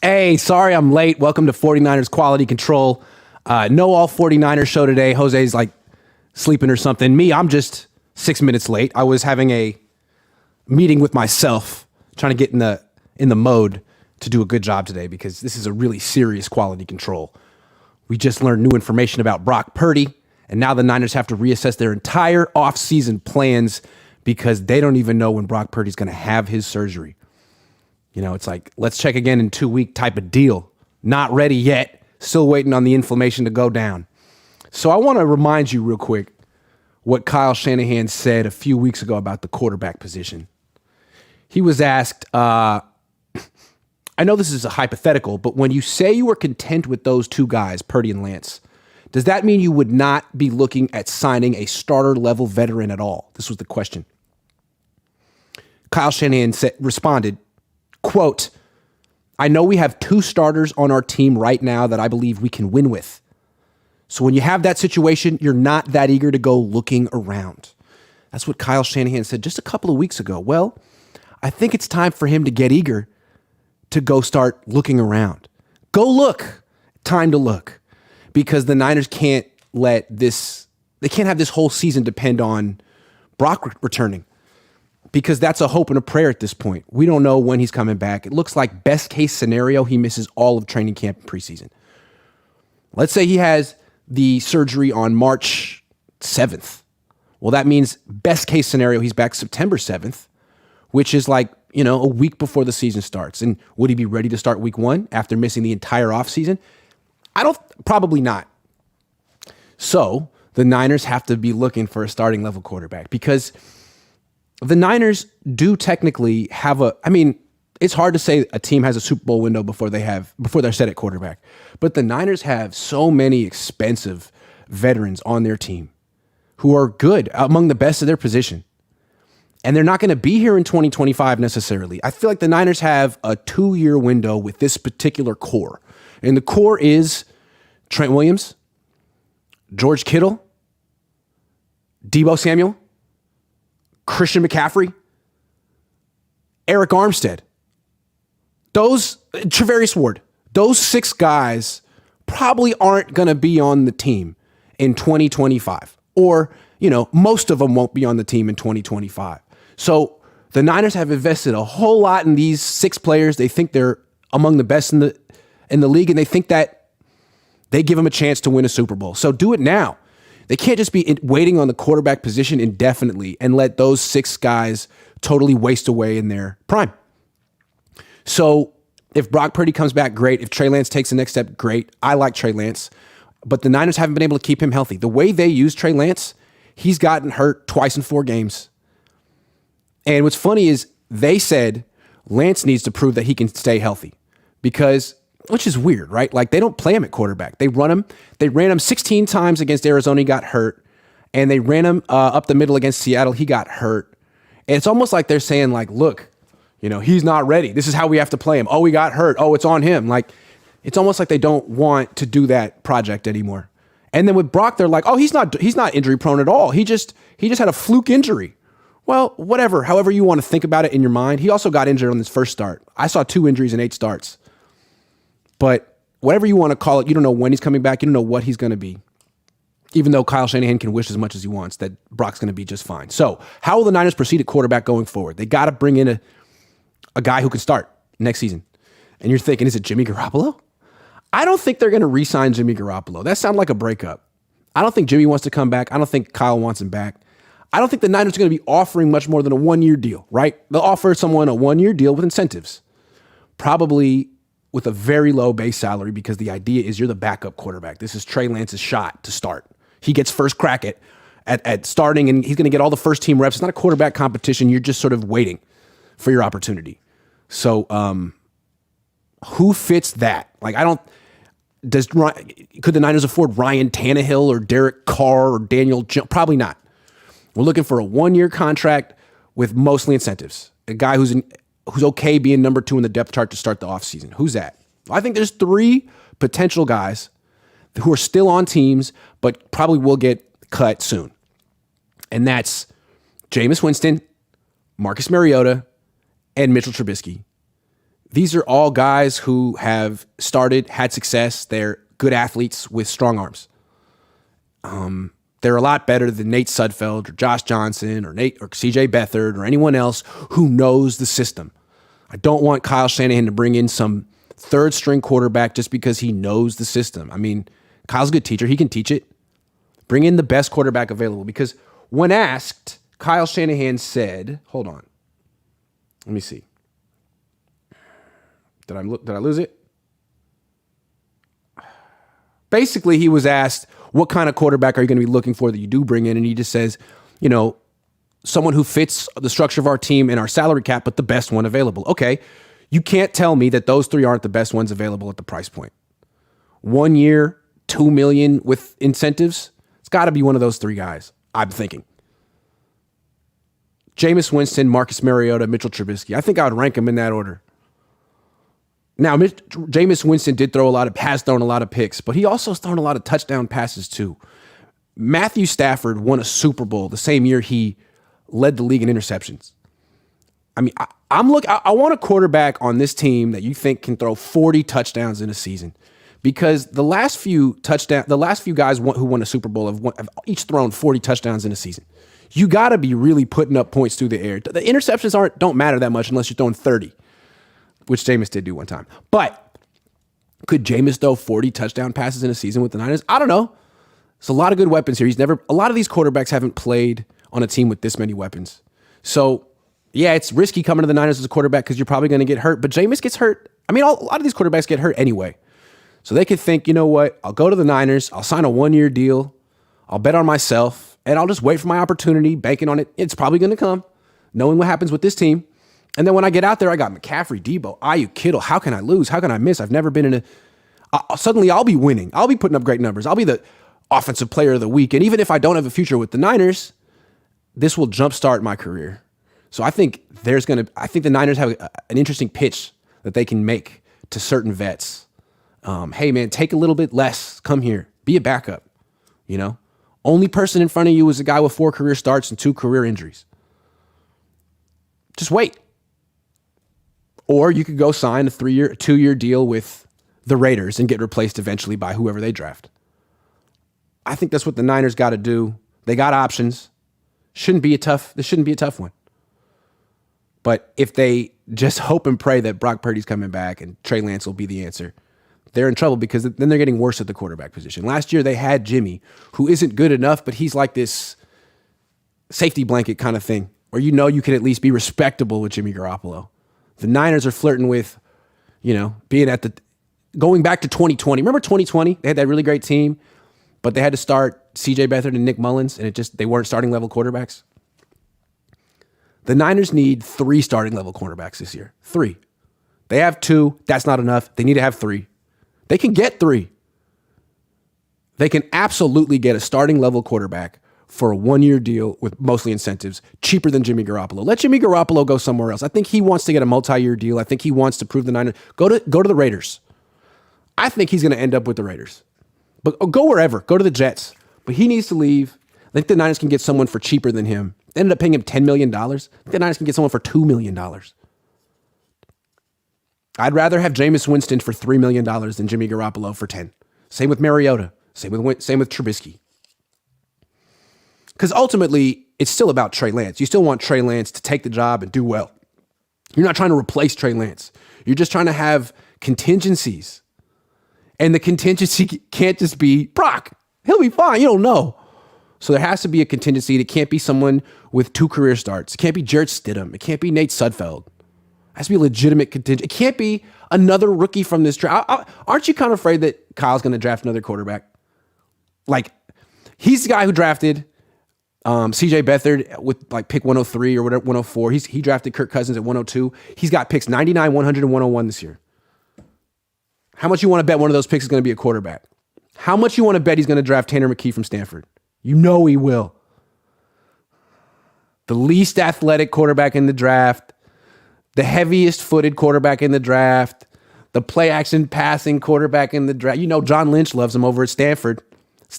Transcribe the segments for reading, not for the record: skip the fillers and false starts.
Hey, sorry I'm late. Welcome to 49ers Quality Control. No all 49ers show today. Jose's like sleeping or something. Me, I'm just 6 minutes late. I was having a meeting with myself, trying to get in the mode to do a good job today because this is a really serious quality control. We just learned new information about Brock Purdy, and now the Niners have to reassess their entire offseason plans because they don't even know when Brock Purdy's going to have his surgery. You know, it's like, let's check again in 2 weeks type of deal. Not ready yet. Still waiting on the inflammation to go down. So I want to remind you real quick what Kyle Shanahan said a few weeks ago about the quarterback position. He was asked, I know this is a hypothetical, but when you say you were content with those two guys, Purdy and Lance, does that mean you would not be looking at signing a starter level veteran at all? This was the question. Kyle Shanahan responded, quote, I know we have two starters on our team right now that I believe we can win with. So when you have that situation, you're not that eager to go looking around. That's what Kyle Shanahan said just a couple of weeks ago. Well, I think it's time for him to get eager to go start looking around. Go look. Time to look. Because the Niners can't have this whole season depend on Brock returning. Because that's a hope and a prayer at this point. We don't know when he's coming back. It looks like best case scenario, he misses all of training camp and preseason. Let's say he has the surgery on March 7th. Well, that means best case scenario, he's back September 7th, which is like, a week before the season starts. And would he be ready to start week one after missing the entire offseason? Probably not. So the Niners have to be looking for a starting level quarterback because the Niners do technically have it's hard to say a team has a Super Bowl window before they're set at quarterback. But the Niners have so many expensive veterans on their team who are good, among the best of their position. And they're not going to be here in 2025 necessarily. I feel like the Niners have a 2-year window with this particular core. And the core is Trent Williams, George Kittle, Deebo Samuel, Christian McCaffrey, Eric Armstead, Travarius Ward, those 6 guys probably aren't going to be on the team in 2025. Or, most of them won't be on the team in 2025. So the Niners have invested a whole lot in these 6 players. They think they're among the best in the league, and they think that they give them a chance to win a Super Bowl. So do it now. They can't just be waiting on the quarterback position indefinitely and let those 6 guys totally waste away in their prime. So if Brock Purdy comes back, great. If Trey Lance takes the next step, great. I like Trey Lance, but the Niners haven't been able to keep him healthy. The way they use Trey Lance, he's gotten hurt twice in 4 games. And what's funny is they said Lance needs to prove that he can stay healthy which is weird, right? Like they don't play him at quarterback. They ran him 16 times against Arizona. He got hurt. And they ran him up the middle against Seattle. He got hurt. And it's almost like they're saying like, look, he's not ready. This is how we have to play him. Oh, he got hurt. Oh, it's on him. Like, it's almost like they don't want to do that project anymore. And then with Brock, they're like, oh, he's not injury prone at all. He just had a fluke injury. Well, whatever, however you want to think about it in your mind. He also got injured on his first start. I saw 2 injuries in 8 starts. But whatever you want to call it, you don't know when he's coming back. You don't know what he's going to be. Even though Kyle Shanahan can wish as much as he wants that Brock's going to be just fine. So how will the Niners proceed at quarterback going forward? They got to bring in a guy who can start next season. And you're thinking, is it Jimmy Garoppolo? I don't think they're going to re-sign Jimmy Garoppolo. That sounds like a breakup. I don't think Jimmy wants to come back. I don't think Kyle wants him back. I don't think the Niners are going to be offering much more than a 1-year deal, right? They'll offer someone a 1-year deal with incentives, probably with a very low base salary because the idea is you're the backup quarterback. This is Trey Lance's shot to start. He gets first crack at starting, and he's going to get all the first team reps. It's not a quarterback competition. You're just sort of waiting for your opportunity. So who fits that? Like, could the Niners afford Ryan Tannehill or Derek Carr or Daniel Jones? Probably not. We're looking for a 1-year contract with mostly incentives. A guy who's okay being number 2 in the depth chart to start the offseason. Who's that? I think there's 3 potential guys who are still on teams, but probably will get cut soon. And that's Jameis Winston, Marcus Mariota, and Mitchell Trubisky. These are all guys who have started, had success. They're good athletes with strong arms. They're a lot better than Nate Sudfeld or Josh Johnson or CJ Beathard or anyone else who knows the system. I don't want Kyle Shanahan to bring in some third string quarterback just because he knows the system. I mean, Kyle's a good teacher. He can teach it. Bring in the best quarterback available, because when asked, Kyle Shanahan said, hold on. Let me see. Did I lose it? Basically, he was asked, what kind of quarterback are you going to be looking for that you do bring in? And he just says, someone who fits the structure of our team and our salary cap, but the best one available. Okay, you can't tell me that those three aren't the best ones available at the price point. 1 year, $2 million with incentives. It's got to be one of those three guys, I'm thinking. Jameis Winston, Marcus Mariota, Mitchell Trubisky. I think I would rank them in that order. Now, Jameis Winston has thrown a lot of picks, but he also has thrown a lot of touchdown passes too. Matthew Stafford won a Super Bowl the same year he led the league in interceptions. I mean, I want a quarterback on this team that you think can throw 40 touchdowns in a season, because the last few guys who won a Super Bowl have each thrown 40 touchdowns in a season. You got to be really putting up points through the air. The interceptions don't matter that much unless you're throwing 30. Which Jameis did do one time. But could Jameis throw 40 touchdown passes in a season with the Niners? I don't know. There's a lot of good weapons here. A lot of these quarterbacks haven't played on a team with this many weapons. So, yeah, it's risky coming to the Niners as a quarterback because you're probably going to get hurt. But Jameis gets hurt. I mean, a lot of these quarterbacks get hurt anyway. So they could think, you know what? I'll go to the Niners. I'll sign a 1-year deal. I'll bet on myself. And I'll just wait for my opportunity, banking on it. It's probably going to come, knowing what happens with this team. And then when I get out there, I got McCaffrey, Debo, Ayuk, Kittle. How can I lose? How can I miss? I've never been in suddenly I'll be winning. I'll be putting up great numbers. I'll be the offensive player of the week. And even if I don't have a future with the Niners, this will jumpstart my career. So I think the Niners have an interesting pitch that they can make to certain vets. Hey man, take a little bit less. Come here. Be a backup. Only person in front of you is a guy with 4 career starts and 2 career injuries. Just wait. Or you could go sign a 2-year deal with the Raiders and get replaced eventually by whoever they draft. I think that's what the Niners got to do. They got options. This shouldn't be a tough one. But if they just hope and pray that Brock Purdy's coming back and Trey Lance will be the answer, they're in trouble, because then they're getting worse at the quarterback position. Last year they had Jimmy, who isn't good enough, but he's like this safety blanket kind of thing, where you can at least be respectable with Jimmy Garoppolo. The Niners are flirting with, being going back to 2020. Remember 2020? They had that really great team, but they had to start CJ Beathard and Nick Mullins, and they weren't starting level quarterbacks. The Niners need 3 starting level quarterbacks this year. 3. They have 2. That's not enough. They need to have 3. They can get 3. They can absolutely get a starting level quarterback for a 1-year deal with mostly incentives, cheaper than Jimmy Garoppolo. Let Jimmy Garoppolo go somewhere else. I think he wants to get a multi-year deal. I think he wants to prove the Niners. Go to the Raiders. I think he's going to end up with the Raiders. But go wherever. Go to the Jets. But he needs to leave. I think the Niners can get someone for cheaper than him. They ended up paying him $10 million. I think the Niners can get someone for $2 million. I'd rather have Jameis Winston for $3 million than Jimmy Garoppolo for 10. Same with Mariota. Same with Trubisky. Because ultimately, it's still about Trey Lance. You still want Trey Lance to take the job and do well. You're not trying to replace Trey Lance. You're just trying to have contingencies. And the contingency can't just be Brock. He'll be fine. You don't know. So there has to be a contingency. It can't be someone with 2 career starts. It can't be Jarrett Stidham. It can't be Nate Sudfeld. It has to be a legitimate contingent. It can't be another rookie from this draft. Aren't you kind of afraid that Kyle's going to draft another quarterback? Like, he's the guy who drafted CJ Beathard with pick 103 or whatever, 104. He drafted Kirk Cousins at 102. He's got picks 99, 100, and 101 this year. How much you want to bet one of those picks is going to be a quarterback? How much you want to bet he's going to draft Tanner McKee from Stanford? You know he will. The least athletic quarterback in the draft, the heaviest footed quarterback in the draft, the play action passing quarterback in the draft. John Lynch loves him over at Stanford.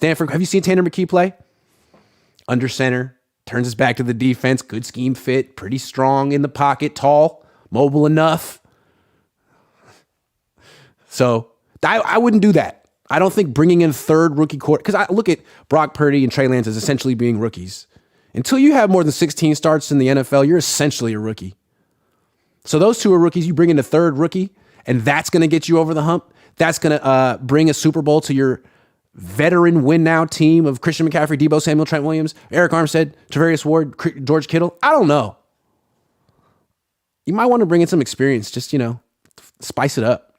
Have you seen Tanner McKee play? Under center, turns his back to the defense, good scheme fit, pretty strong in the pocket, tall, mobile enough. So I wouldn't do that. I don't think bringing in third rookie quarter, because I look at Brock Purdy and Trey Lance as essentially being rookies. Until you have more than 16 starts in the NFL, you're essentially a rookie. So those two are rookies. You bring in the third rookie, and that's going to get you over the hump. That's going to bring a Super Bowl to your veteran win-now team of Christian McCaffrey, Deebo Samuel, Trent Williams, Eric Armstead, Travarius Ward, George Kittle. I don't know. You might want to bring in some experience. Just, spice it up.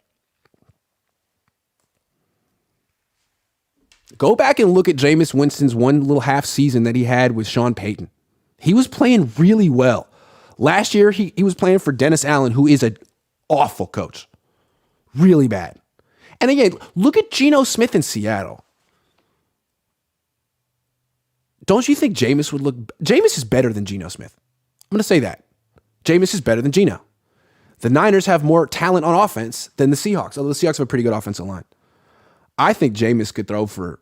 Go back and look at Jameis Winston's one little half season that he had with Sean Payton. He was playing really well. Last year, he was playing for Dennis Allen, who is an awful coach. Really bad. And again, look at Geno Smith in Seattle. Don't you think Jameis would look... Jameis is better than Geno Smith. I'm going to say that. Jameis is better than Geno. The Niners have more talent on offense than the Seahawks, although the Seahawks have a pretty good offensive line. I think Jameis could throw for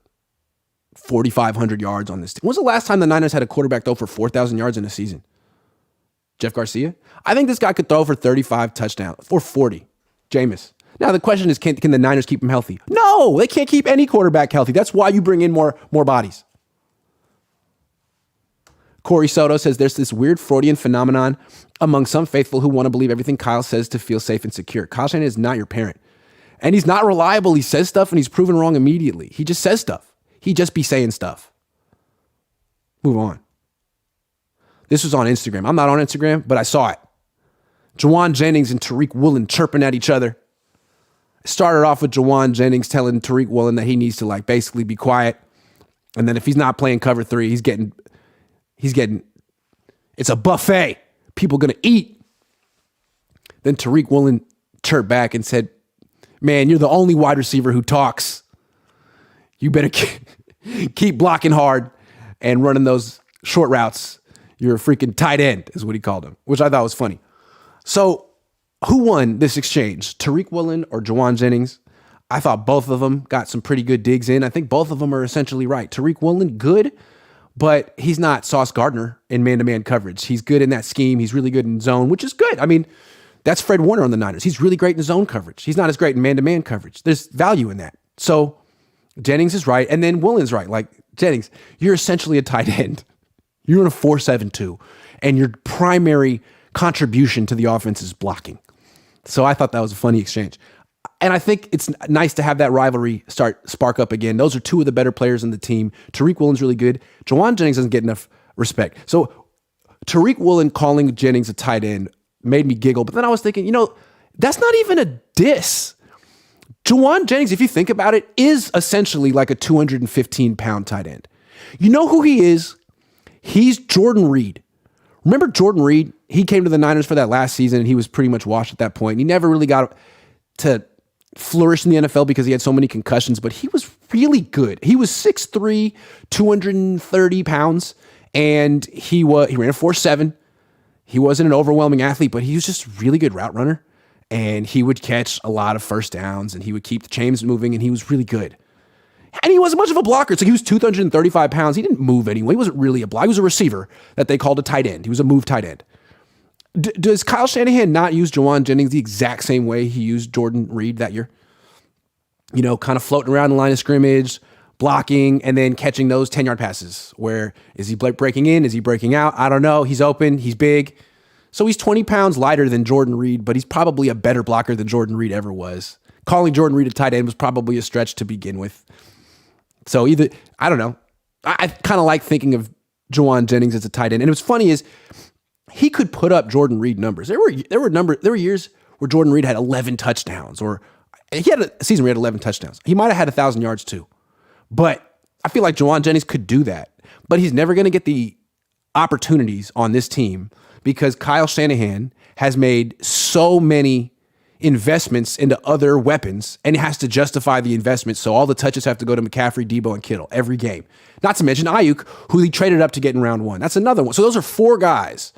4,500 yards on this team. When was the last time the Niners had a quarterback throw for 4,000 yards in a season? Jeff Garcia? I think this guy could throw for 35 touchdowns, or 40. Jameis. Now, the question is, can the Niners keep him healthy? No, they can't keep any quarterback healthy. That's why you bring in more bodies. Corey Soto says there's this weird Freudian phenomenon among some faithful who want to believe everything Kyle says to feel safe and secure. Kyle Shanahan is not your parent. And he's not reliable. He says stuff and he's proven wrong immediately. He just says stuff. He just be saying stuff. Move on. This was on Instagram. I'm not on Instagram, but I saw it. Juwan Jennings and Tariq Woolen chirping at each other. It started off with Juwan Jennings telling Tariq Woolen that he needs to basically be quiet. And then if he's not playing cover 3, he's getting, it's a buffet. People going to eat. Then Tariq Woolen chirped back and said, man, you're the only wide receiver who talks. You better keep blocking hard and running those short routes. You're a freaking tight end, is what he called him, which I thought was funny. So who won this exchange, Tariq Woolen or Juwan Jennings? I thought both of them got some pretty good digs in. I think both of them are essentially right. Tariq Woolen, good, but he's not Sauce Gardner in man-to-man coverage. He's good in that scheme. He's really good in zone, which is good. I mean, that's Fred Warner on the Niners. He's really great in zone coverage. He's not as great in man-to-man coverage. There's value in that. So Jennings is right, and then Woolen's right. Like, Jennings, you're essentially a tight end. You're in a 4-7-2, and your primary contribution to the offense is blocking. So I thought that was a funny exchange. And I think it's nice to have that rivalry spark up again. Those are two of the better players on the team. Tariq Woolen's really good. Juwan Jennings doesn't get enough respect. So Tariq Woolen calling Jennings a tight end made me giggle. But then I was thinking, that's not even a diss. Juwan Jennings, if you think about it, is essentially like a 215-pound tight end. You know who he is? He's Jordan Reed. Remember Jordan Reed? He came to the Niners for that last season, and he was pretty much washed at that point. He never really got to flourish in the NFL because he had so many concussions, but he was really good. He was 6'3", 230 pounds, and he ran a 4.7. He wasn't an overwhelming athlete, but he was just a really good route runner, and he would catch a lot of first downs, and he would keep the chains moving, and he was really good. And he wasn't much of a blocker, so he was 235 pounds. He didn't move anyway. He wasn't really a blocker. He was a receiver that they called a tight end. He was a move tight end. Does Kyle Shanahan not use Juwan Jennings the exact same way he used Jordan Reed that year? Kind of floating around the line of scrimmage, blocking, and then catching those 10-yard passes. Where is he breaking in? Is he breaking out? I don't know. He's open. He's big. So he's 20 pounds lighter than Jordan Reed, but he's probably a better blocker than Jordan Reed ever was. Calling Jordan Reed a tight end was probably a stretch to begin with. So I don't know. I kind of like thinking of Juwan Jennings as a tight end. And what's funny is he could put up Jordan Reed numbers. There were years where Jordan Reed had 11 touchdowns, or he had a season where he had 11 touchdowns. He might have had 1,000 yards too. But I feel like Juwan Jennings could do that. But he's never going to get the opportunities on this team because Kyle Shanahan has made so many investments into other weapons, and he has to justify the investment. So all the touches have to go to McCaffrey, Deebo, and Kittle every game. Not to mention Ayuk, who he traded up to get in round 1. That's another one. So those are 4 guys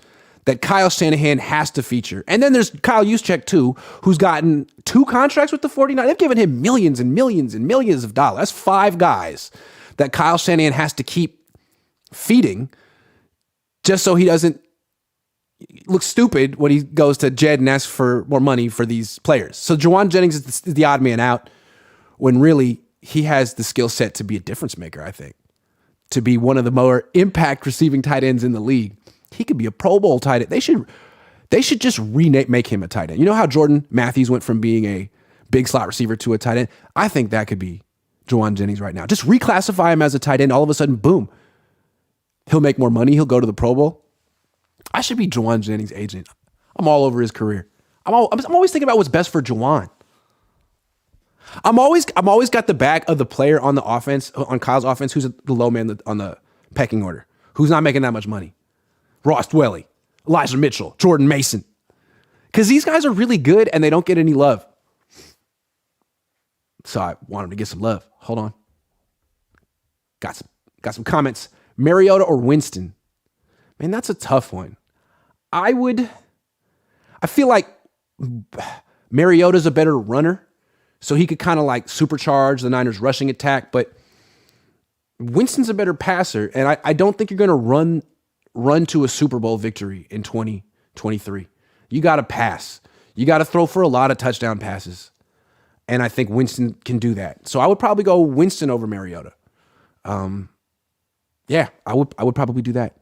that Kyle Shanahan has to feature. And then there's Kyle Juszczyk too, who's gotten 2 contracts with the 49ers. They've given him millions and millions and millions of dollars. That's 5 guys that Kyle Shanahan has to keep feeding just so he doesn't looks stupid when he goes to Jed and asks for more money for these players. So Juwan Jennings is the odd man out when really he has the skill set to be a difference maker, I think. To be one of the more impact receiving tight ends in the league. He could be a Pro Bowl tight end. They should just make him a tight end. You know how Jordan Matthews went from being a big slot receiver to a tight end? I think that could be Juwan Jennings right now. Just reclassify him as a tight end. All of a sudden, boom. He'll make more money. He'll go to the Pro Bowl. I should be Juwan Jennings' agent. I'm all over his career. I'm always thinking about what's best for Juwan. I'm always got the back of the player on the offense, on Kyle's offense, who's the low man on the pecking order, who's not making that much money. Ross Dwelly, Elijah Mitchell, Jordan Mason. Because these guys are really good and they don't get any love. So I want them to get some love. Hold on. Got some comments. Mariota or Winston? Man, that's a tough one. I feel like Mariota's a better runner, so he could kind of like supercharge the Niners' rushing attack, but Winston's a better passer, and I don't think you're going to run to a Super Bowl victory in 2023. You got to pass. You got to throw for a lot of touchdown passes, and I think Winston can do that. So I would probably go Winston over Mariota. Yeah, I would probably do that.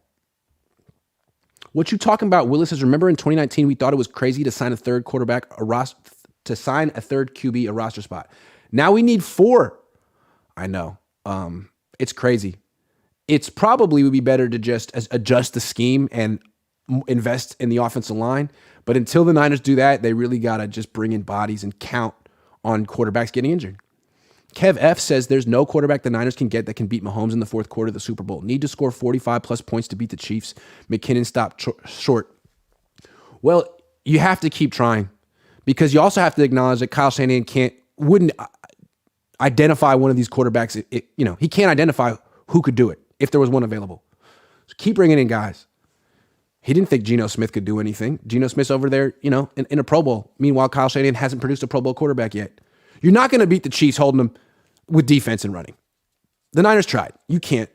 What you talking about, Willis, is remember in 2019 we thought it was crazy to sign a third quarterback, to sign a third QB, a roster spot. Now we need 4. I know. It's crazy. It's probably would be better to just adjust the scheme and invest in the offensive line. But until the Niners do that, they really got to just bring in bodies and count on quarterbacks getting injured. Kev F says there's no quarterback the Niners can get that can beat Mahomes in the fourth quarter of the Super Bowl. Need to score 45-plus points to beat the Chiefs. McKinnon stopped short. Well, you have to keep trying because you also have to acknowledge that Kyle Shanahan wouldn't identify one of these quarterbacks. He can't identify who could do it if there was one available. So keep bringing in guys. He didn't think Geno Smith could do anything. Geno Smith's over there, in a Pro Bowl. Meanwhile, Kyle Shanahan hasn't produced a Pro Bowl quarterback yet. You're not going to beat the Chiefs holding them with defense and running. The Niners tried. You can't.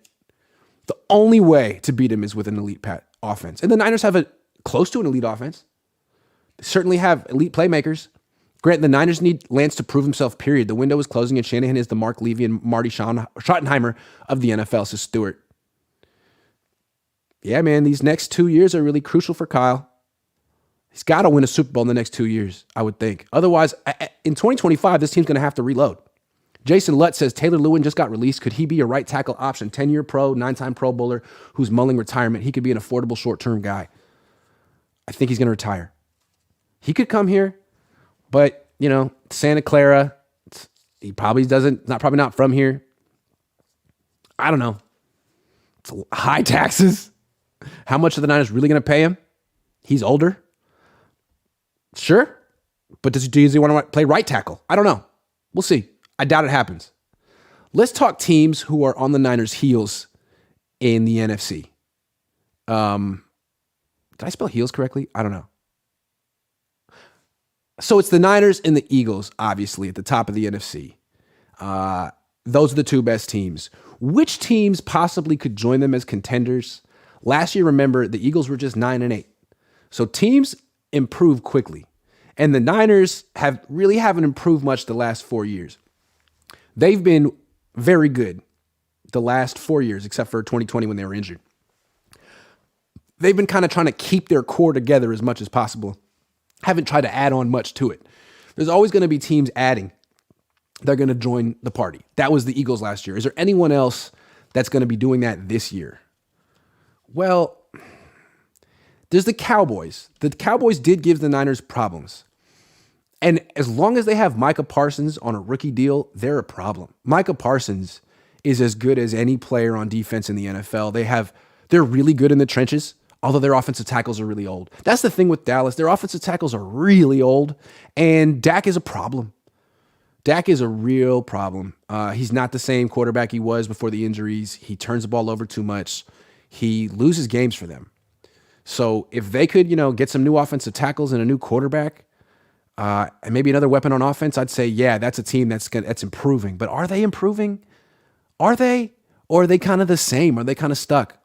The only way to beat him is with an elite offense. And the Niners have close to an elite offense. They certainly have elite playmakers. Grant, the Niners need Lance to prove himself, period. The window is closing, and Shanahan is the Mark Levy and Marty Schottenheimer of the NFL, says Stewart. Yeah, man, these next 2 years are really crucial for Kyle. He's got to win a Super Bowl in the next 2 years, I would think. Otherwise, in 2025, this team's going to have to reload. Jason Lutt says, Taylor Lewin just got released. Could he be a right tackle option? 10-year pro, 9-time Pro Bowler who's mulling retirement. He could be an affordable short-term guy. I think he's going to retire. He could come here, but, Santa Clara, he probably probably not from here. I don't know. It's high taxes. How much are the Niners really going to pay him? He's older. Sure. But does he want to play right tackle? I don't know. We'll see. I doubt it happens. Let's talk teams who are on the Niners' heels in the NFC. Did I spell heels correctly? I don't know. So it's the Niners and the Eagles, obviously, at the top of the NFC. Those are the 2 best teams. Which teams possibly could join them as contenders? Last year, remember, the Eagles were just 9-8. So teams improve quickly. And the Niners haven't improved much the last 4 years. They've been very good the last 4 years, except for 2020 when they were injured. They've been kind of trying to keep their core together as much as possible. Haven't tried to add on much to it. There's always going to be teams adding. They're going to join the party. That was the Eagles last year. Is there anyone else that's going to be doing that this year? Well, there's the Cowboys. The Cowboys did give the Niners problems. And as long as they have Micah Parsons on a rookie deal, they're a problem. Micah Parsons is as good as any player on defense in the NFL. They're really good in the trenches, although their offensive tackles are really old. That's the thing with Dallas. Their offensive tackles are really old, and Dak is a problem. Dak is a real problem. He's not the same quarterback he was before the injuries. He turns the ball over too much. He loses games for them. So if they could, get some new offensive tackles and a new quarterback, and maybe another weapon on offense, I'd say, yeah, that's a team that's improving. But are they improving? Are they? Or are they kind of the same? Are they kind of stuck?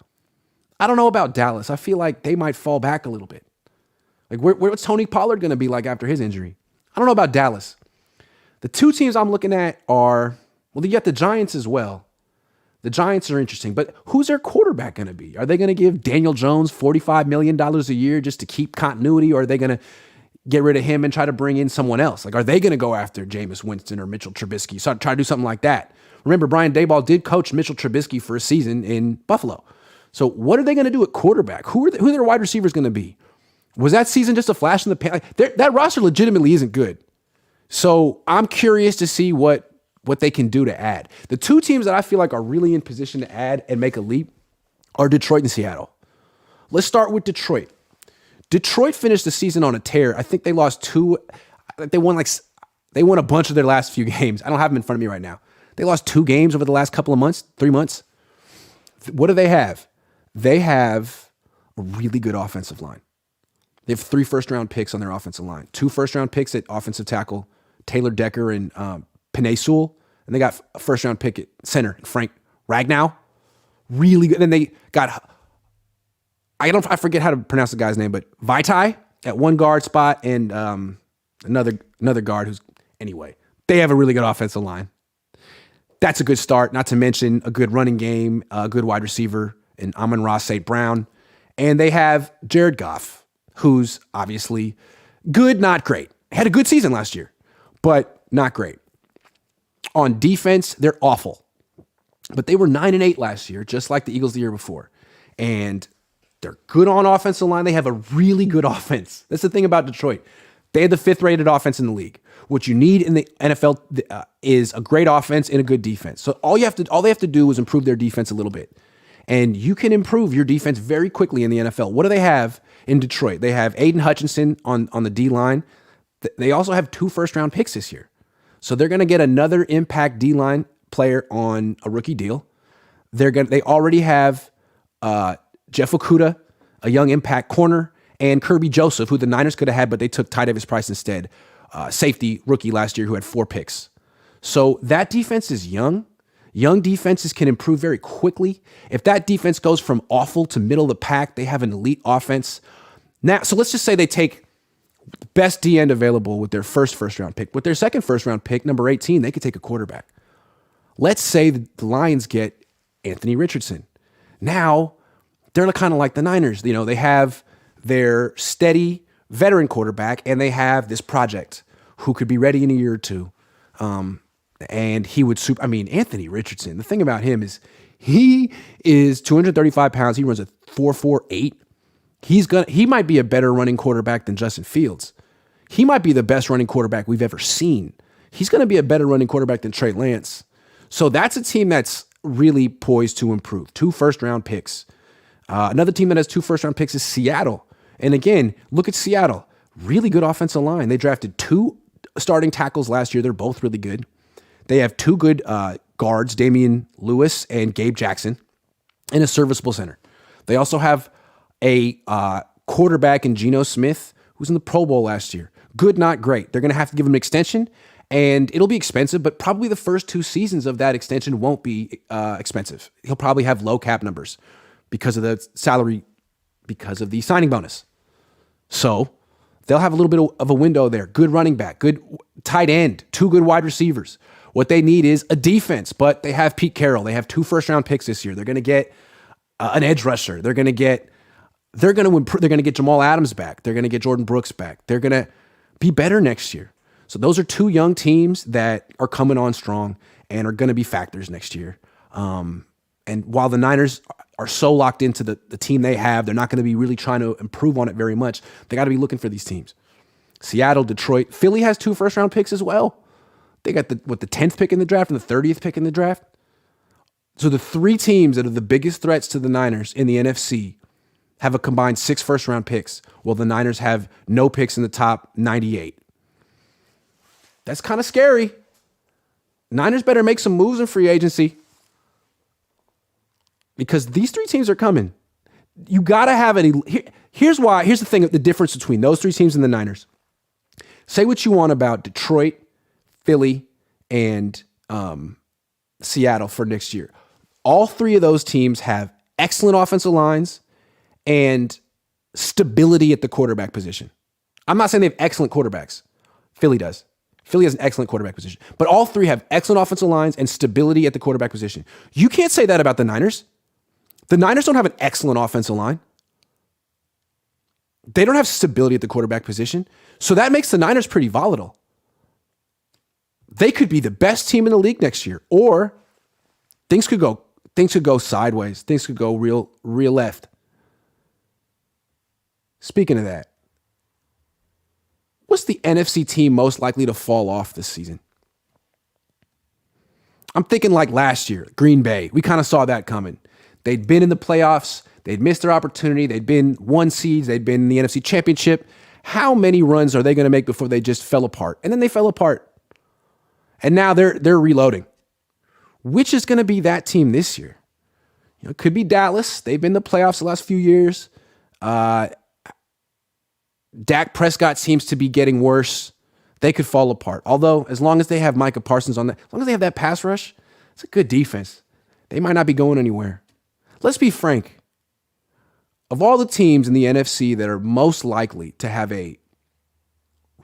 I don't know about Dallas. I feel like they might fall back a little bit. Like, what's Tony Pollard going to be like after his injury? I don't know about Dallas. The two teams I'm looking at are, well, you got the Giants as well. The Giants are interesting, but who's their quarterback going to be? Are they going to give Daniel Jones $45 million a year just to keep continuity, or are they going to get rid of him and try to bring in someone else? Like, are they going to go after Jameis Winston or Mitchell Trubisky? So try to do something like that. Remember, Brian Daboll did coach Mitchell Trubisky for a season in Buffalo. So what are they going to do at quarterback? Who are their wide receivers going to be? Was that season just a flash in the pan? Like, that roster legitimately isn't good. So I'm curious to see what they can do to add. The two teams that I feel like are really in position to add and make a leap are Detroit and Seattle. Let's start with Detroit. Detroit finished the season on a tear. I think they lost two. They won a bunch of their last few games. I don't have them in front of me right now. They lost 2 games over the last couple of months, 3 months. What do they have? They have a really good offensive line. They have 3 first-round picks on their offensive line. 2 first-round picks at offensive tackle, Taylor Decker and Penei Sewell. And they got a first-round pick at center, Frank Ragnow. Really good. And then they got, I forget how to pronounce the guy's name, but Vaitai at one guard spot and another guard who's, anyway, they have a really good offensive line. That's a good start, not to mention a good running game, a good wide receiver in Amon-Ra St. Brown. And they have Jared Goff, who's obviously good, not great. Had a good season last year, but not great. On defense, they're awful. But they were 9-8 last year, just like the Eagles the year before. And they're good on offensive line. They have a really good offense. That's the thing about Detroit. They had the 5th rated offense in the league. What you need in the NFL is a great offense and a good defense. So all they have to do is improve their defense a little bit. And you can improve your defense very quickly in the NFL. What do they have in Detroit? They have Aiden Hutchinson on the D-line. They also have 2 first-round picks this year. So they're going to get another impact D-line player on a rookie deal. They already have Jeff Okudah, a young impact corner, and Kirby Joseph, who the Niners could have had, but they took Ty Davis Price instead. Safety rookie last year who had 4 picks. So that defense is young. Young defenses can improve very quickly. If that defense goes from awful to middle of the pack, they have an elite offense. Now, so let's just say they take the best D end available with their first round pick. With their second first round pick, number 18, they could take a quarterback. Let's say the Lions get Anthony Richardson. Now, they're kind of like the Niners. You know, they have their steady veteran quarterback, and they have this project who could be ready in a year or two. And he would Anthony Richardson, the thing about him is he is 235 pounds. He runs a 4.48. He might be a better running quarterback than Justin Fields. He might be the best running quarterback we've ever seen. He's going to be a better running quarterback than Trey Lance. So that's a team that's really poised to improve. 2 first-round picks. Another team that has 2 first-round picks is Seattle. And again, look at Seattle. Really good offensive line. They drafted 2 starting tackles last year. They're both really good. They have 2 good guards, Damian Lewis and Gabe Jackson, and a serviceable center. They also have a quarterback in Geno Smith, who's in the Pro Bowl last year. Good, not great. They're going to have to give him an extension, and it'll be expensive, but probably the first 2 seasons of that extension won't be expensive. He'll probably have low cap numbers because of the salary, because of the signing bonus. So they'll have a little bit of a window there. Good running back, good tight end, 2 good wide receivers. What they need is a defense, but they have Pete Carroll. They have 2 first-round picks this year. They're going to get an edge rusher. They're going to get Jamal Adams back. They're going to get Jordan Brooks back. They're going to be better next year. So those are 2 young teams that are coming on strong and are going to be factors next year. And while the Niners are so locked into the team they have, they're not going to be really trying to improve on it very much. They got to be looking for these teams. Seattle, Detroit, Philly has 2 first-round picks as well. They got the 10th pick in the draft and the 30th pick in the draft. So the 3 teams that are the biggest threats to the Niners in the NFC have a combined 6 first-round picks, while the Niners have no picks in the top 98. That's kind of scary. Niners better make some moves in free agency because these 3 teams are coming. You got to have here's the thing, the difference between those 3 teams and the Niners. Say what you want about Detroit, Philly, and Seattle for next year. All 3 of those teams have excellent offensive lines and stability at the quarterback position. I'm not saying they have excellent quarterbacks. Philly does. Philly has an excellent quarterback position. But all three have excellent offensive lines and stability at the quarterback position. You can't say that about the Niners. The Niners don't have an excellent offensive line. They don't have stability at the quarterback position. So that makes the Niners pretty volatile. They could be the best team in the league next year, or things could go sideways. Things could go real left. Speaking of that, what's the NFC team most likely to fall off this season? I'm thinking like last year, Green Bay. We kind of saw that coming. They'd been in the playoffs. They'd missed their opportunity. They'd been 1 seeds. They'd been in the NFC Championship. How many runs are they going to make before they just fell apart? And then they fell apart. And now they're reloading. Which is going to be that team this year? It could be Dallas. They've been in the playoffs the last few years. Dak Prescott seems to be getting worse. They could fall apart. Although, as long as they have Micah Parsons on that, as long as they have that pass rush, it's a good defense. They might not be going anywhere. Let's be frank. Of all the teams in the NFC that are most likely to have a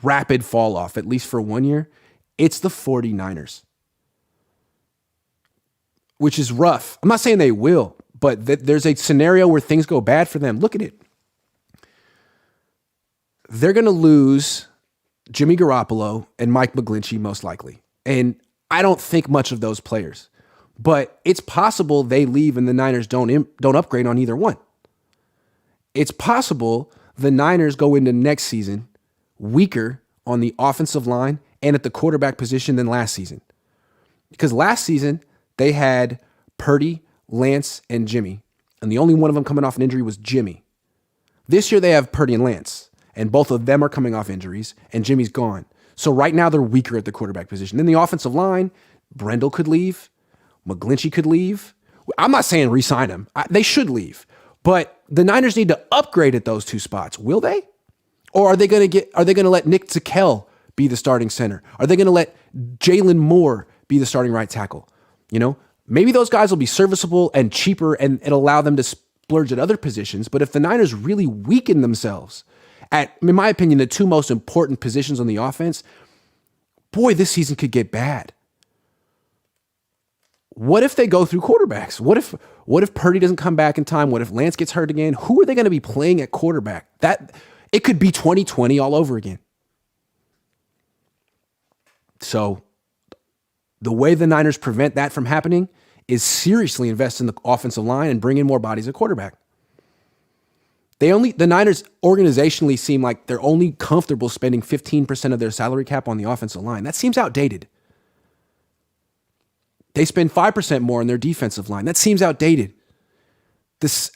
rapid fall off, at least for 1 year, it's the 49ers. Which is rough. I'm not saying they will, but there's a scenario where things go bad for them. Look at it. They're going to lose Jimmy Garoppolo and Mike McGlinchey most likely. And I don't think much of those players. But it's possible they leave and the Niners don't upgrade on either one. It's possible the Niners go into next season weaker on the offensive line and at the quarterback position than last season. Because last season, they had Purdy, Lance, and Jimmy. And the only one of them coming off an injury was Jimmy. This year, they have Purdy and Lance. And both of them are coming off injuries, and Jimmy's gone. So right now, they're weaker at the quarterback position. Then the offensive line, Brendel could leave. McGlinchey could leave. I'm not saying re-sign him. They should leave. But the Niners need to upgrade at those two spots. Will they? Or are they going to let Nick Zakelj be the starting center? Are they going to let Jalen Moore be the starting right tackle? Maybe those guys will be serviceable and cheaper and allow them to splurge at other positions. But if the Niners really weaken themselves at, in my opinion, the two most important positions on the offense, boy, this season could get bad. What if they go through quarterbacks? What if Purdy doesn't come back in time? What if Lance gets hurt again? Who are they going to be playing at quarterback? It could be 2020 all over again. So the way the Niners prevent that from happening is seriously invest in the offensive line and bring in more bodies at quarterback. The Niners organizationally seem like they're only comfortable spending 15% of their salary cap on the offensive line. That seems outdated. They spend 5% more on their defensive line. That seems outdated.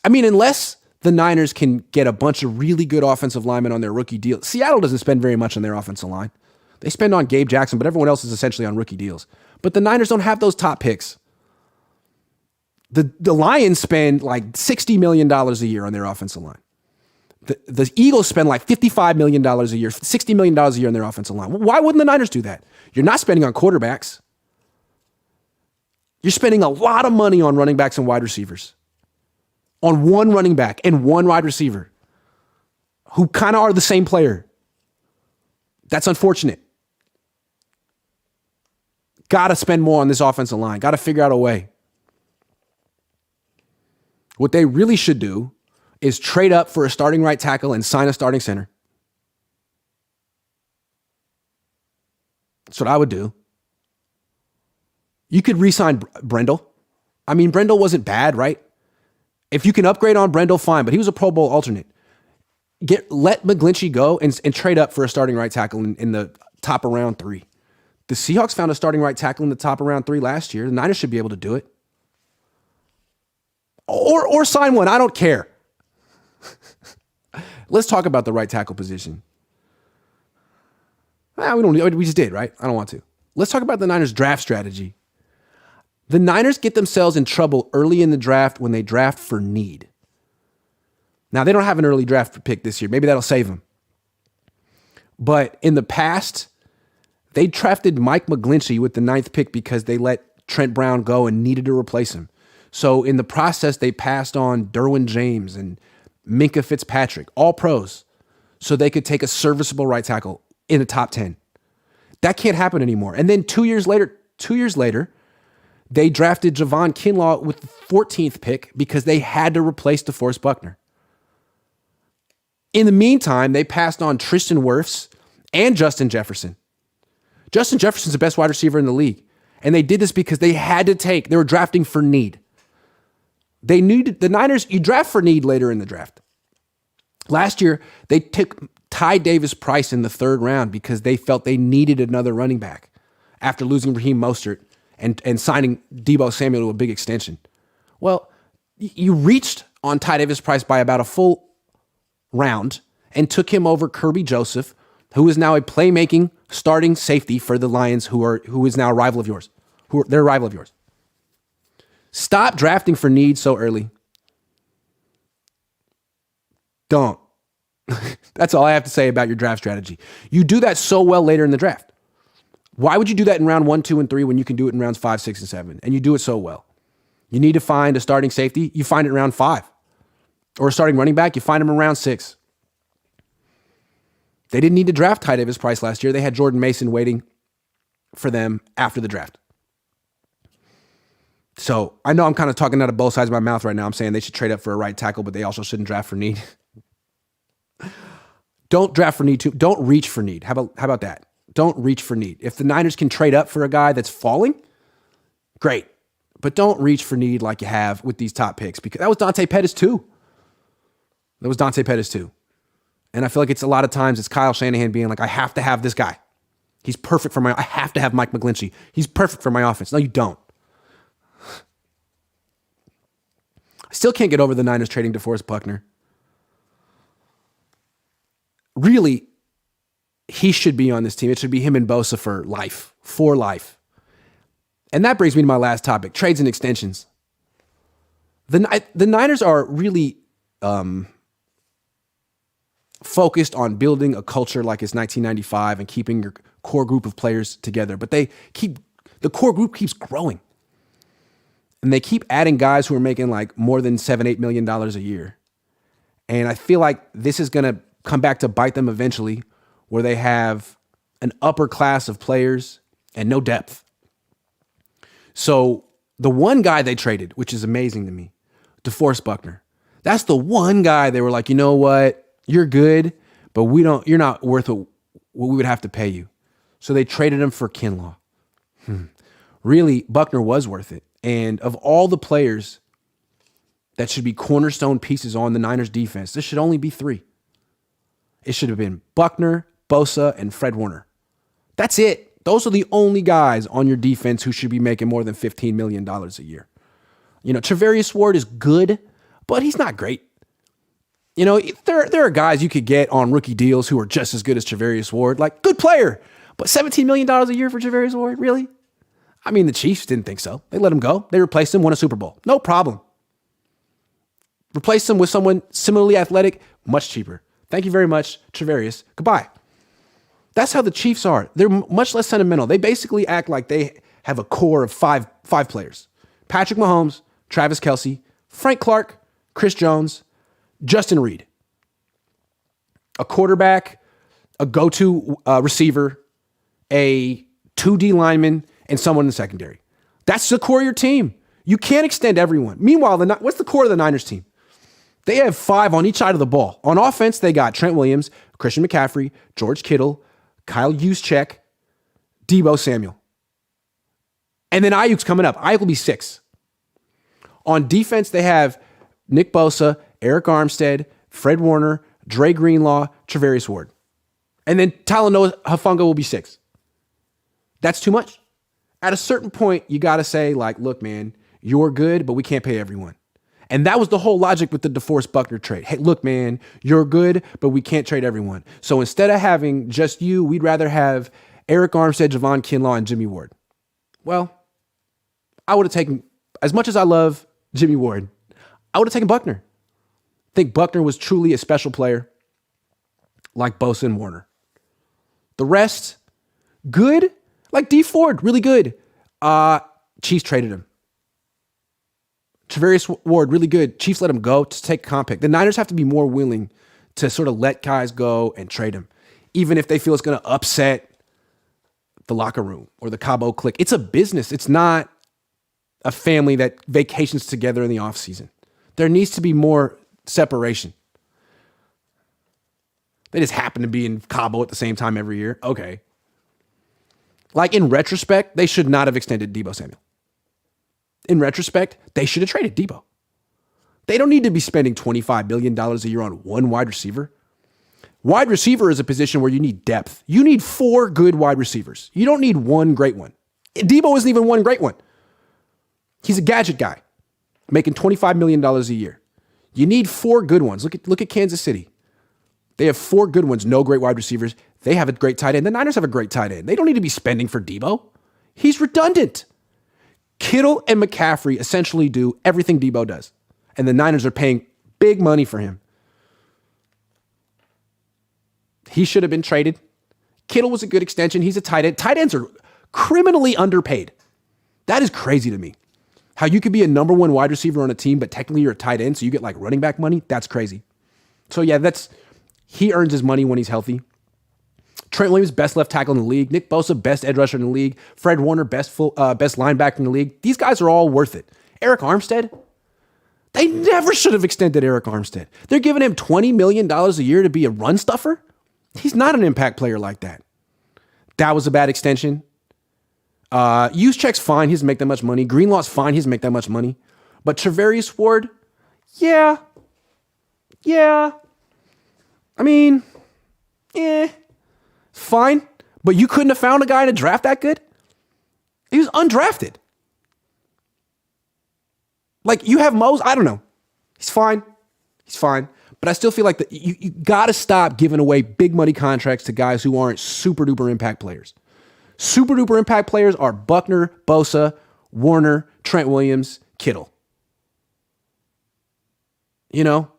Unless the Niners can get a bunch of really good offensive linemen on their rookie deal. Seattle doesn't spend very much on their offensive line. They spend on Gabe Jackson, but everyone else is essentially on rookie deals. But the Niners don't have those top picks. The Lions spend like $60 million a year on their offensive line. The Eagles spend like $55 million a year, $60 million a year on their offensive line. Why wouldn't the Niners do that? You're not spending on quarterbacks. You're spending a lot of money on running backs and wide receivers. On one running back and one wide receiver who kind of are the same player. That's unfortunate. Got to spend more on this offensive line. Got to figure out a way. What they really should do is trade up for a starting right tackle and sign a starting center. That's what I would do. You could re-sign Brendel. Brendel wasn't bad, right? If you can upgrade on Brendel, fine, but he was a Pro Bowl alternate. Let McGlinchey go and trade up for a starting right tackle in the top of round 3. The Seahawks found a starting right tackle in the top of round 3 last year. The Niners should be able to do it. Or sign one. I don't care. Let's talk about the right tackle position. We just did, right? I don't want to. Let's talk about the Niners draft strategy. The Niners get themselves in trouble early in the draft when they draft for need. Now, they don't have an early draft pick this year. Maybe that'll save them. But in the past, they drafted Mike McGlinchey with the 9th pick because they let Trent Brown go and needed to replace him. So in the process, they passed on Derwin James and Minkah Fitzpatrick, all pros, so they could take a serviceable right tackle in the top 10. That can't happen anymore. And then 2 years later, they drafted Javon Kinlaw with the 14th pick because they had to replace DeForest Buckner. In the meantime, they passed on Tristan Wirfs and Justin Jefferson. Justin Jefferson's the best wide receiver in the league. And they did this because they were drafting for need. They needed the Niners, you draft for need later in the draft. Last year, they took Ty Davis Price in the 3rd round because they felt they needed another running back after losing Raheem Mostert and signing Deebo Samuel to a big extension. Well, you reached on Ty Davis Price by about a full round and took him over Kirby Joseph, who is now a playmaking starting safety for the Lions, who is now a rival of yours. They're a rival of yours. Stop drafting for need so early. Don't. That's all I have to say about your draft strategy. You do that so well later in the draft. Why would you do that in round 1, 2, and 3 when you can do it in rounds 5, 6, and 7? And you do it so well. You need to find a starting safety. You find it in round 5. Or a starting running back. You find him in round 6. They didn't need to draft Ty Davis Price last year. They had Jordan Mason waiting for them after the draft. So I know I'm kind of talking out of both sides of my mouth right now. I'm saying they should trade up for a right tackle, but they also shouldn't draft for need. Don't draft for need too. Don't reach for need. How about that? Don't reach for need. If the Niners can trade up for a guy that's falling, great. But don't reach for need like you have with these top picks, because that was Dante Pettis too. And I feel like it's a lot of times it's Kyle Shanahan being like, I have to have this guy. He's perfect for I have to have Mike McGlinchey. He's perfect for my offense. No, you don't. I still can't get over the Niners trading DeForest Buckner. Really, he should be on this team. It should be him and Bosa for life. And that brings me to my last topic, trades and extensions. The Niners are really focused on building a culture like it's 1995 and keeping your core group of players together. But the core group keeps growing. And they keep adding guys who are making like more than $7-8 million a year. And I feel like this is going to come back to bite them eventually, where they have an upper class of players and no depth. So the one guy they traded, which is amazing to me, DeForest Buckner, that's the one guy they were like, you know what, you're good, but you're not worth what we would have to pay you. So they traded him for Kinlaw. Really, Buckner was worth it. And of all the players that should be cornerstone pieces on the Niners defense, this should only be 3. It should have been Buckner, Bosa, and Fred Warner. That's it. Those are the only guys on your defense who should be making more than $15 million a year. You know, Travarius Ward is good, but he's not great. You know, there are guys you could get on rookie deals who are just as good as Travarius Ward. Like, good player, but $17 million a year for Travarius Ward? Really? I mean, the Chiefs didn't think so. They let him go. They replaced him, won a Super Bowl. No problem. Replace him with someone similarly athletic, much cheaper. Thank you very much, Travarius. Goodbye. That's how the Chiefs are. They're much less sentimental. They basically act like they have a core of five players. Patrick Mahomes, Travis Kelce, Frank Clark, Chris Jones, Justin Reed. A quarterback, a go-to receiver, a 2D lineman, and someone in the secondary. That's the core of your team. You can't extend everyone. Meanwhile, what's the core of the Niners team? They have 5 on each side of the ball. On offense, they got Trent Williams, Christian McCaffrey, George Kittle, Kyle Juszczyk, Deebo Samuel. And then Ayuk's coming up. Ayuk will be 6. On defense, they have Nick Bosa, Eric Armstead, Fred Warner, Dre Greenlaw, Travarius Ward. And then Talanoa Hufanga will be 6. That's too much. At a certain point, you got to say, like, look, man, you're good, but we can't pay everyone. And that was the whole logic with the DeForest Buckner trade. Hey, look, man, you're good, but we can't trade everyone. So instead of having just you, we'd rather have Eric Armstead, Javon Kinlaw, and Jimmy Ward. Well, I would have taken, as much as I love Jimmy Ward, I would have taken Buckner. I think Buckner was truly a special player like Bosa and Warner. The rest, good. Like D Ford, really good. Chiefs traded him. Travarius Ward, really good. Chiefs let him go to take a comp pick. The Niners have to be more willing to sort of let guys go and trade him, even if they feel it's going to upset the locker room or the Cabo clique. It's a business. It's not a family that vacations together in the offseason. There needs to be more separation. They just happen to be in Cabo at the same time every year. Okay. Like in retrospect, they should not have extended Deebo Samuel. In retrospect, they should have traded Deebo. They don't need to be spending $25 billion a year on one wide receiver. Wide receiver is a position where you need depth. You need 4 good wide receivers. You don't need one great one. Deebo isn't even one great one. He's a gadget guy making $25 million a year. You need 4 good ones. Look at Kansas City. They have 4 good ones, no great wide receivers. They have a great tight end. The Niners have a great tight end. They don't need to be spending for Deebo. He's redundant. Kittle and McCaffrey essentially do everything Deebo does. And the Niners are paying big money for him. He should have been traded. Kittle was a good extension. He's a tight end. Tight ends are criminally underpaid. That is crazy to me. How you could be a number 1 wide receiver on a team, but technically you're a tight end, so you get like running back money. That's crazy. So yeah, he earns his money when he's healthy. Trent Williams, best left tackle in the league. Nick Bosa, best edge rusher in the league. Fred Warner, best linebacker in the league. These guys are all worth it. Eric Armstead, they never should have extended Eric Armstead. They're giving him $20 million a year to be a run stuffer. He's not an impact player like that. That was a bad extension. Juszczyk's fine. He doesn't make that much money. Greenlaw's fine. He doesn't make that much money. But Travarius Ward, yeah. I mean, fine. But you couldn't have found a guy in a draft that good? He was undrafted. Like, you have Mose, I don't know. He's fine. But I still feel like you got to stop giving away big money contracts to guys who aren't super duper impact players. Super duper impact players are Buckner, Bosa, Warner, Trent Williams, Kittle. You know?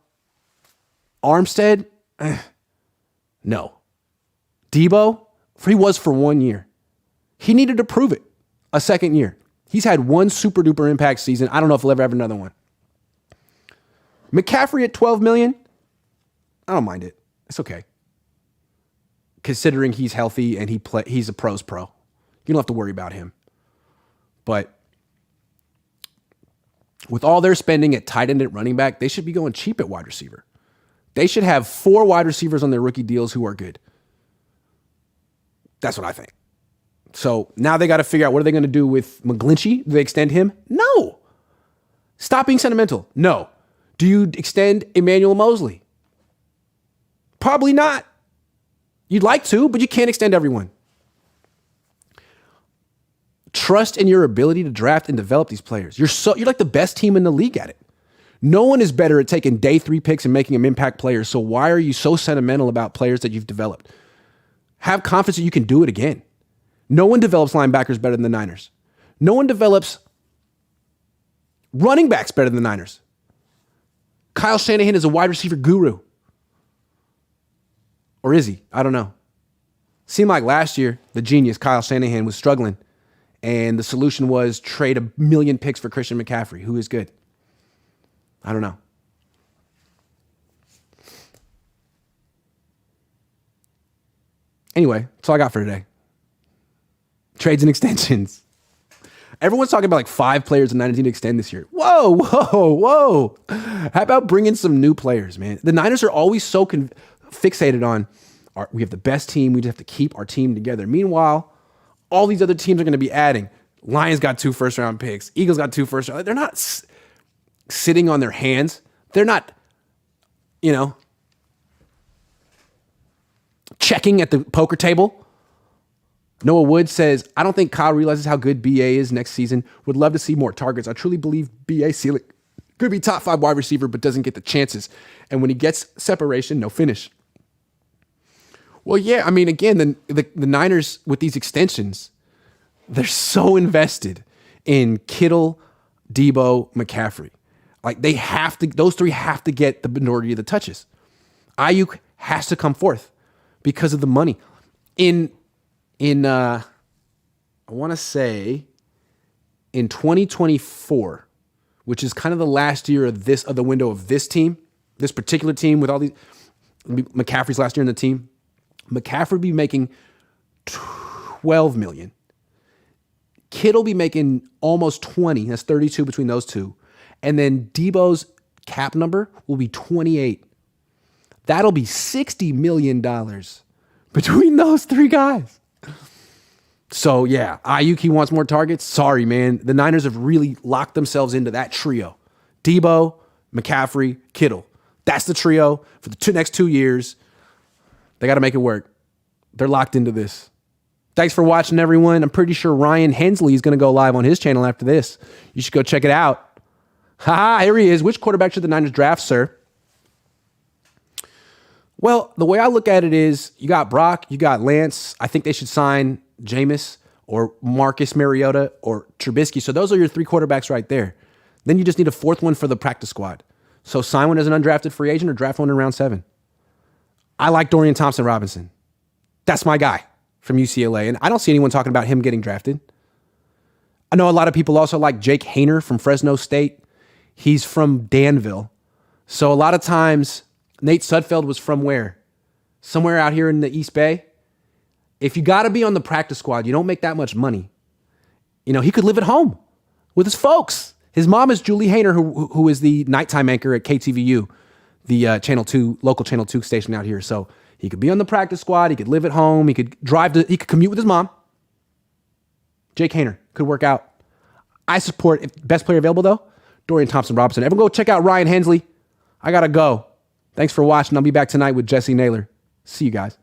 Armstead, no. Deebo, he was for 1 year. He needed to prove it a second year. He's had 1 super duper impact season. I don't know if he'll ever have another one. McCaffrey at $12 million, I don't mind it. It's okay. Considering he's healthy and he's a pro's pro. You don't have to worry about him. But with all their spending at tight end at running back, they should be going cheap at wide receiver. They should have 4 wide receivers on their rookie deals who are good. That's what I think. So now they got to figure out what are they going to do with McGlinchey? Do they extend him? No. Stop being sentimental. No. Do you extend Emmanuel Mosley? Probably not. You'd like to, but you can't extend everyone. Trust in your ability to draft and develop these players. You're like the best team in the league at it. No one is better at taking day 3 picks and making them impact players. So why are you so sentimental about players that you've developed? Have confidence that you can do it again. No one develops linebackers better than the Niners. No one develops running backs better than the Niners. Kyle Shanahan is a wide receiver guru. Or is he? I don't know. Seemed like last year, the genius Kyle Shanahan was struggling. And the solution was trade 1 million picks for Christian McCaffrey, who is good. I don't know. Anyway, that's all I got for today. Trades and extensions. Everyone's talking about like 5 players the Niners need to extend this year. Whoa. How about bringing some new players, man? The Niners are always so fixated on, we have the best team. We just have to keep our team together. Meanwhile, all these other teams are going to be adding. Lions got 2 first-round picks. Eagles got 2 first-round. They're not sitting on their hands. They're not, checking at the poker table. Noah Wood says, I don't think Kyle realizes how good BA is next season. Would love to see more targets. I truly believe BA ceiling could be top 5 wide receiver, but doesn't get the chances. And when he gets separation, no finish. Well, yeah, I mean, again, the Niners with these extensions, they're so invested in Kittle, Deebo, McCaffrey. Like those 3 have to get the minority of the touches. Ayuk has to come forth because of the money. I want to say in 2024, which is kind of the last year of the window of this team, this particular team with all these McCaffrey's last year in the team. McCaffrey be making $12 million. Kittle be making almost 20. That's 32 between those two. And then Debo's cap number will be 28. That'll be $60 million between those three guys. So yeah, Ayuk, he wants more targets. Sorry, man. The Niners have really locked themselves into that trio. Debo, McCaffrey, Kittle. That's the trio for the next 2 years. They got to make it work. They're locked into this. Thanks for watching, everyone. I'm pretty sure Ryan Hensley is going to go live on his channel after this. You should go check it out. Ha, here he is. Which quarterback should the Niners draft, sir? Well, the way I look at it is you got Brock, you got Lance. I think they should sign Jameis or Marcus Mariota or Trubisky. So those are your three quarterbacks right there. Then you just need a fourth one for the practice squad. So sign one as an undrafted free agent or draft one in round 7. I like Dorian Thompson-Robinson. That's my guy from UCLA, and I don't see anyone talking about him getting drafted. I know a lot of people also like Jake Haener from Fresno State. He's from Danville. So a lot of times, Nate Sudfeld was from where? Somewhere out here in the East Bay. If you got to be on the practice squad, you don't make that much money. You know, he could live at home with his folks. His mom is Julie Haener, who is the nighttime anchor at KTVU, the local Channel 2 station out here. So he could be on the practice squad. He could live at home. He could he could commute with his mom. Jake Haener could work out. I support, if best player available though, Dorian Thompson-Robinson. Everyone go check out Ryan Hensley. I got to go. Thanks for watching. I'll be back tonight with Jesse Naylor. See you guys.